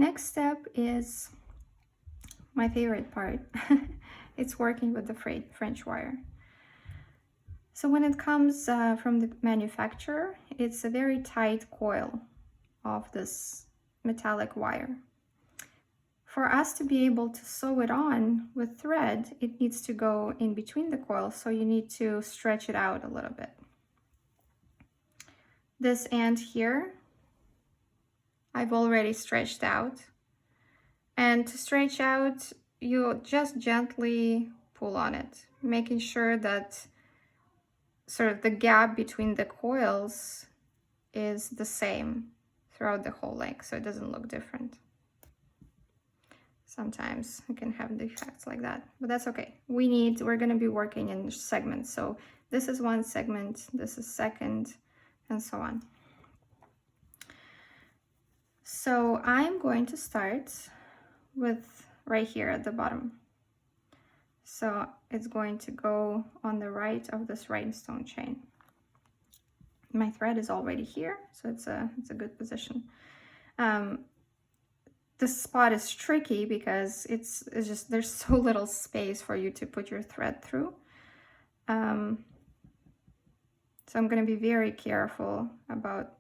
Next step is my favorite part. It's working with the French wire. So when it comes from the manufacturer, it's a very tight coil of this metallic wire. For us to be able to sew it on with thread, it needs to go in between the coils, so you need to stretch it out a little bit. This end here, I've already stretched out. And to stretch out, you just gently pull on it, making sure that sort of the gap between the coils is the same throughout the whole length, so it doesn't look different. Sometimes it can have defects like that, but that's okay. We're going to be working in segments, so this is one segment, this is second, and so on. So I'm going to start with right here at the bottom. So it's going to go on the right of this rhinestone chain. My thread is already here, so it's a good position. This spot is tricky because it's just there's so little space for you to put your thread through. So I'm going to be very careful about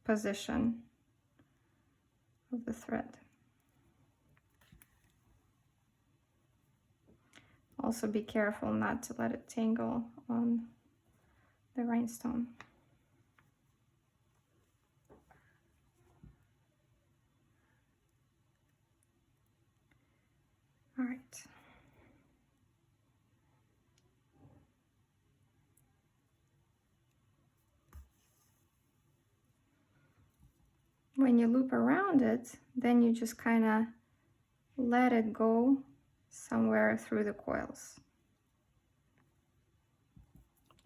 position of the thread. Also be careful not to let it tangle on the rhinestone. All right. When you loop around it, then you just kind of let it go somewhere through the coils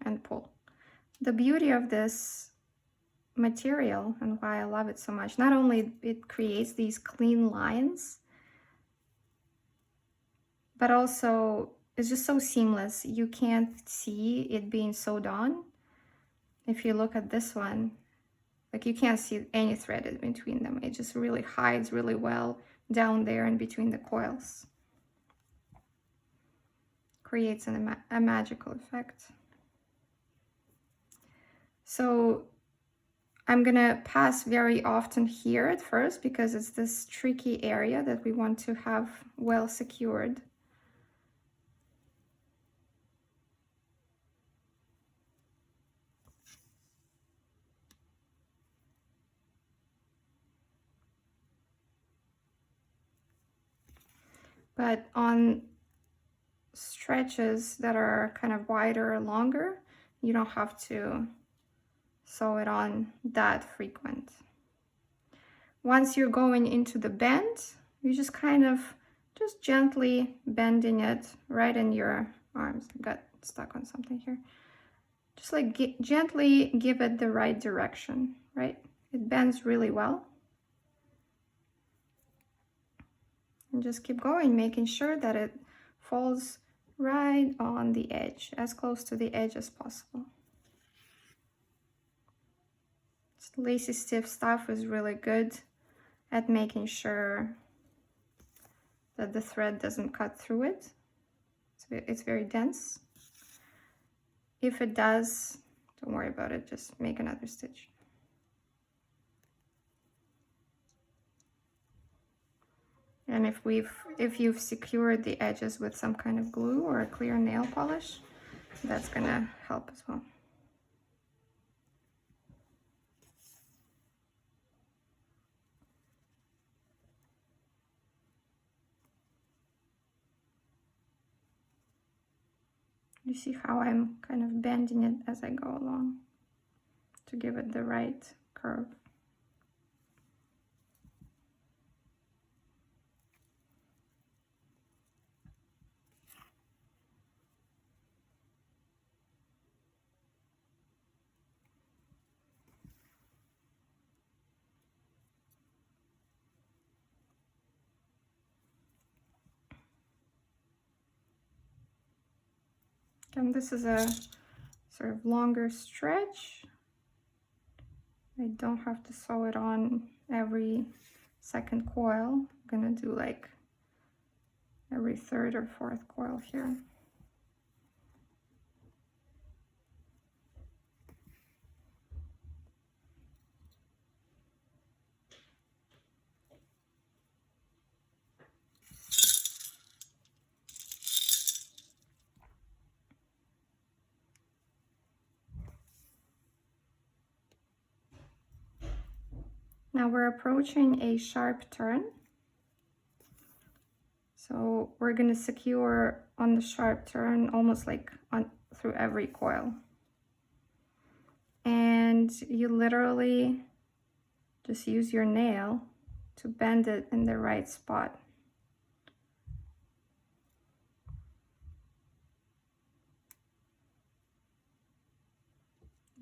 and pull. The beauty of this material and why I love it so much, not only it creates these clean lines, but also it's just so seamless. You can't see it being sewed on. If you look at this one, like you can't see any thread in between them. It just really hides really well down there in between the coils. Creates a magical effect. So I'm gonna pass very often here at first because it's this tricky area that we want to have well secured. But on stretches that are kind of wider or longer, you don't have to sew it on that frequent. Once you're going into the bend, you just kind of just gently bending it right in your arms. Got stuck on something here. Just like gently give it the right direction, right? It bends really well. And just keep going, making sure that it falls right on the edge, as close to the edge as possible. This lacy stiff stuff is really good at making sure that the thread doesn't cut through it. It's very dense. If it does, don't worry about it, just make another stitch. And if you've secured the edges with some kind of glue or a clear nail polish, that's gonna help as well. You see how I'm kind of bending it as I go along to give it the right curve. And this is a sort of longer stretch. I don't have to sew it on every second coil. I'm gonna do like every third or fourth coil here. Now we're approaching a sharp turn. So we're going to secure on the sharp turn almost like on through every coil. And you literally just use your nail to bend it in the right spot.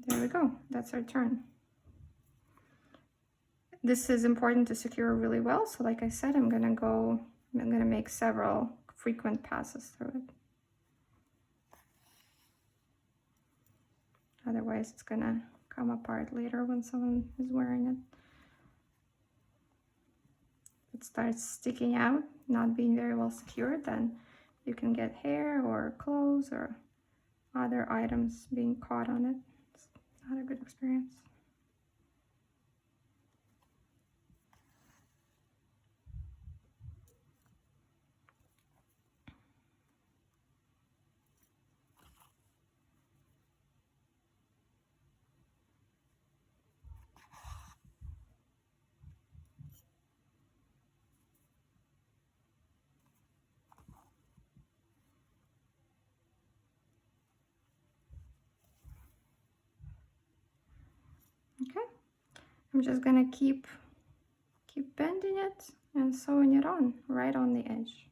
There we go. That's our turn. This is important to secure really well. So like I said, I'm going to make several frequent passes through it. Otherwise it's going to come apart later when someone is wearing it. If it starts sticking out, not being very well secured, then you can get hair or clothes or other items being caught on it. It's not a good experience. Okay, I'm just gonna keep bending it and sewing it on right on the edge.